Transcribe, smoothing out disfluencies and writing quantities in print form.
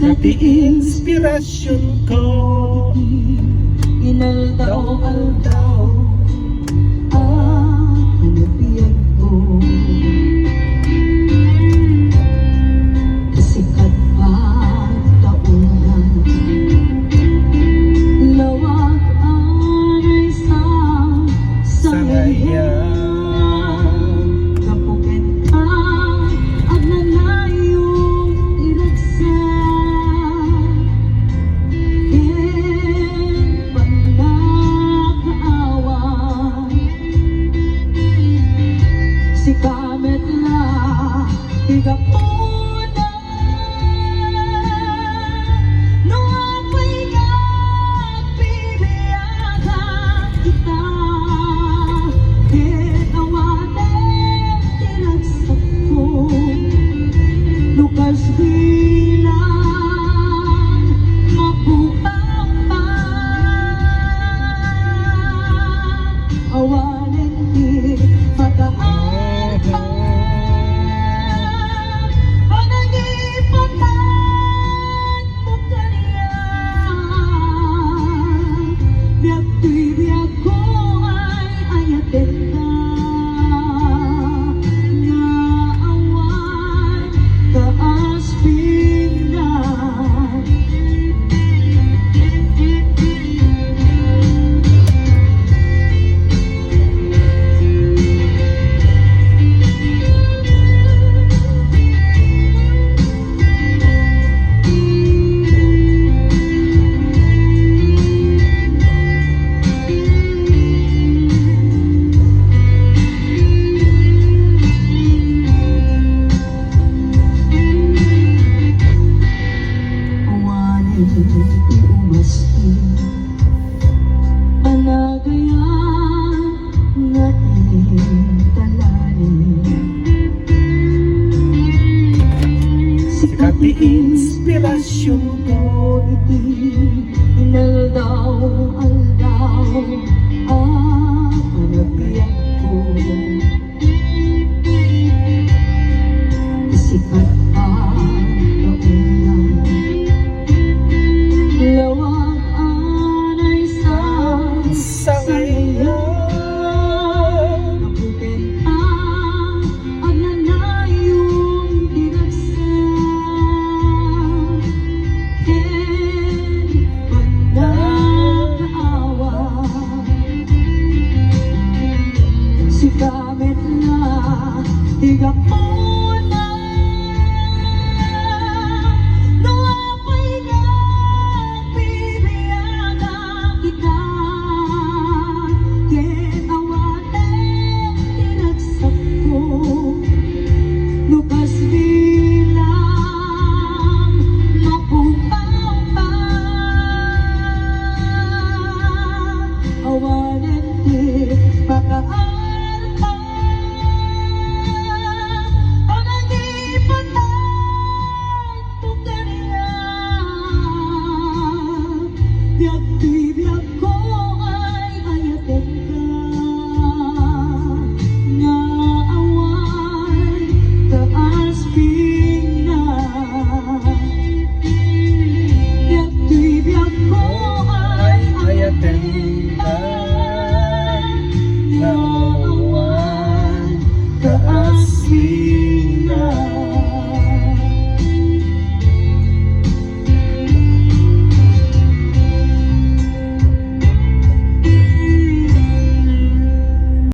Dati inspirasyon ko, inaldaw-aldaw ang hanapiyag ko. Sikat pa taunan, lawak ang isang sangayan. Kapuket ang agnanayong iragsan. Si kamet la higapuna no ako'y kapibiyagan kita kinawanan tinagsak ko lukas bilang mapupang pa awanin di magaan. Umasti panagayan na italani sikat di inspirasyon ko, iti